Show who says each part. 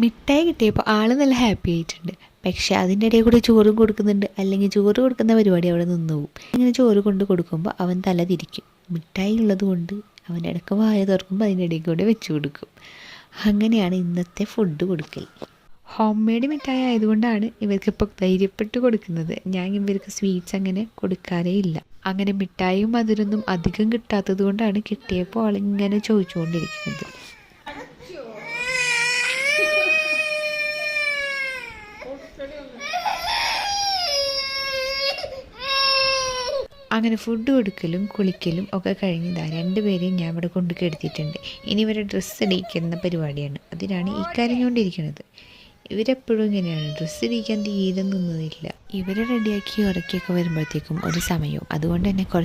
Speaker 1: മിഠായി കിട്ടിയപ്പോൾ ആൾ നല്ല ഹാപ്പി ആയിട്ടുണ്ട്. പക്ഷേ അതിൻ്റെ ഇടയിൽ കൂടെ ചോറും കൊടുക്കുന്നുണ്ട്, അല്ലെങ്കിൽ ചോറ് കൊടുക്കുന്ന പരിപാടി അവിടെ നിന്ന് പോകും. ഇങ്ങനെ ചോറ് കൊണ്ട് കൊടുക്കുമ്പോൾ അവൻ തല തിരിക്കും. മിഠായി ഉള്ളത് കൊണ്ട് അവൻ ഇടയ്ക്ക് വായ തുറക്കുമ്പോൾ അതിൻ്റെ ഇടയിൽ കൂടെ വെച്ച് കൊടുക്കും. അങ്ങനെയാണ് ഇന്നത്തെ ഫുഡ് കൊടുക്കൽ. ഹോം മെയ്ഡ് മിഠായി ആയതുകൊണ്ടാണ് ഇവർക്കിപ്പോൾ ധൈര്യപ്പെട്ട് കൊടുക്കുന്നത്. ഞാൻ ഇവർക്ക് സ്വീറ്റ്സ് അങ്ങനെ കൊടുക്കാറേ ഇല്ല. അങ്ങനെ മിഠായിയും മധുരമൊന്നും അധികം കിട്ടാത്തത് കൊണ്ടാണ് കിട്ടിയപ്പോൾ ആളിങ്ങനെ ചോദിച്ചുകൊണ്ടിരിക്കുന്നത്. അങ്ങനെ ഫുഡ് കൊടുക്കലും കുളിക്കലും ഒക്കെ കഴിഞ്ഞതാണ്. രണ്ടുപേരെയും ഞാൻ ഇവിടെ കൊണ്ട് കെടുത്തിട്ടുണ്ട്. ഇനി ഇവരെ ഡ്രസ്സ് ഇടിക്കുന്ന പരിപാടിയാണ്. അതിനാണ് ഈ കരഞ്ഞുകൊണ്ടിരിക്കുന്നത്. ഇവരെപ്പോഴും ഇങ്ങനെയാണ്, ഡ്രസ്സ് ഇടിക്കാൻ തീരെ നിന്നതില്ല. ഇവരെ റെഡിയാക്കി ഉറക്കിയൊക്കെ വരുമ്പോഴത്തേക്കും ഒരു സമയവും. അതുകൊണ്ട് തന്നെ